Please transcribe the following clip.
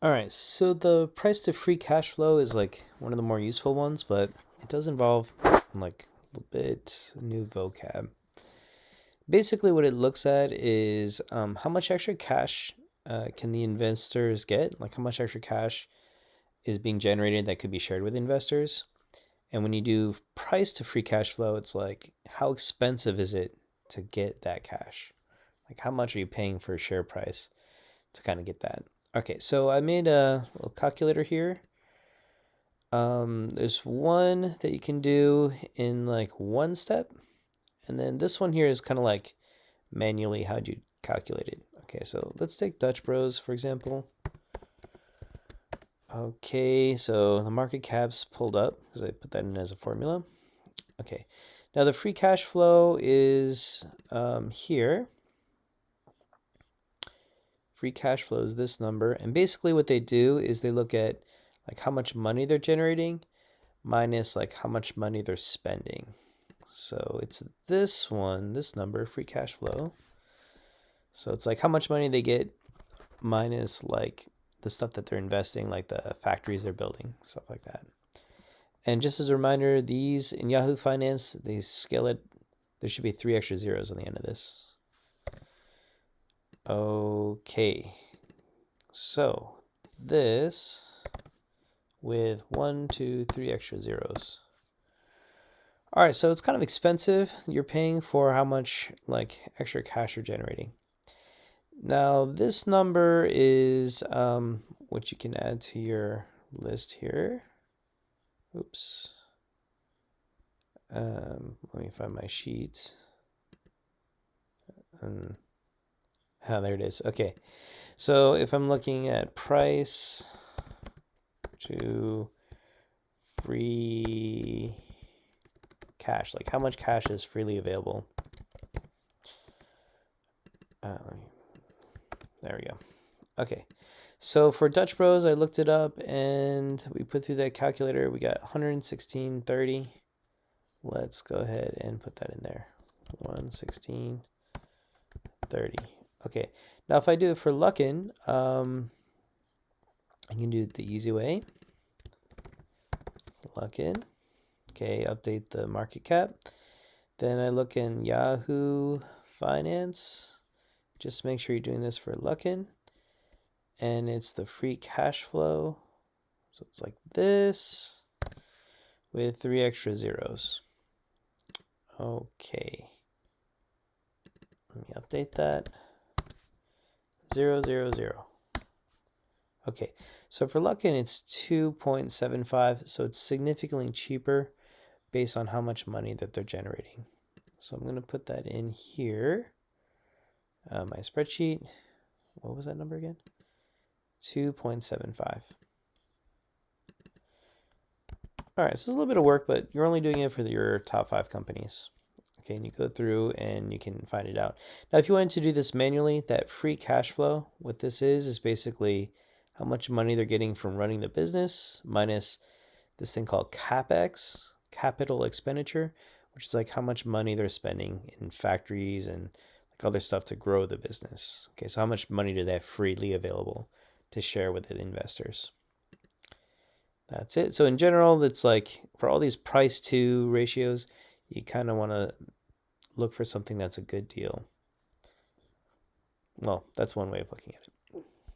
All right, so the price to free cash flow is like one of the more useful ones, but it does involve like a little bit new vocab. Basically, what it looks at is how much extra cash can the investors get, like how much extra cash is being generated that could be shared with investors. And when you do price to free cash flow, it's like how expensive is it to get that cash? Like how much are you paying for a share price to kind of get that? Okay, so I made a little calculator here. There's one that you can do in like one step, and then this one here is kind of like manually how do you calculate it. Okay, so let's take Dutch Bros for example. Okay, so the market cap's pulled up because I put that in as a formula. Okay, now the free cash flow is here. Free cash flow is this number, and basically what they do is they look at like how much money they're generating minus like how much money they're spending. So it's this one, this number, free cash flow. So it's like how much money they get minus like the stuff that they're investing, like the factories they're building, stuff like that. And just as a reminder, these in Yahoo Finance, they scale it. There should be 3 extra zeros on the end of this. Okay. So this with 1, 2, 3 extra zeros. All right, so it's kind of expensive. You're paying for how much like extra cash you're generating. Now this number is what you can add to your list here. Oops. Let me find my sheet. There it is. Okay, so if I'm looking at price to free cash, like how much cash is freely available. There we go. Okay, so for Dutch Bros, I looked it up and we put through that calculator. We got 116.30. Let's go ahead and put that in there. 116.30. Okay, now if I do it for Luckin, I can do it the easy way. Luckin. Okay, update the market cap. Then I look in Yahoo Finance. Just make sure you're doing this for Luckin. And it's the free cash flow. So it's like this with 3 extra zeros. Okay. Let me update that. 0, 0, 0. Okay, so for Luckin, it's 2.75, so it's significantly cheaper based on how much money that they're generating. So I'm going to put that in here. My spreadsheet. What was that number again? 2.75. All right, so it's a little bit of work, but you're only doing it for your top 5 companies. Okay, and you go through and you can find it out. Now, if you wanted to do this manually, that free cash flow, what this is basically how much money they're getting from running the business minus this thing called CapEx, capital expenditure, which is like how much money they're spending in factories and like other stuff to grow the business. Okay, so how much money do they have freely available to share with the investors? That's it. So in general, it's like for all these price to ratios, you kind of want to look for something that's a good deal. Well, that's one way of looking at it.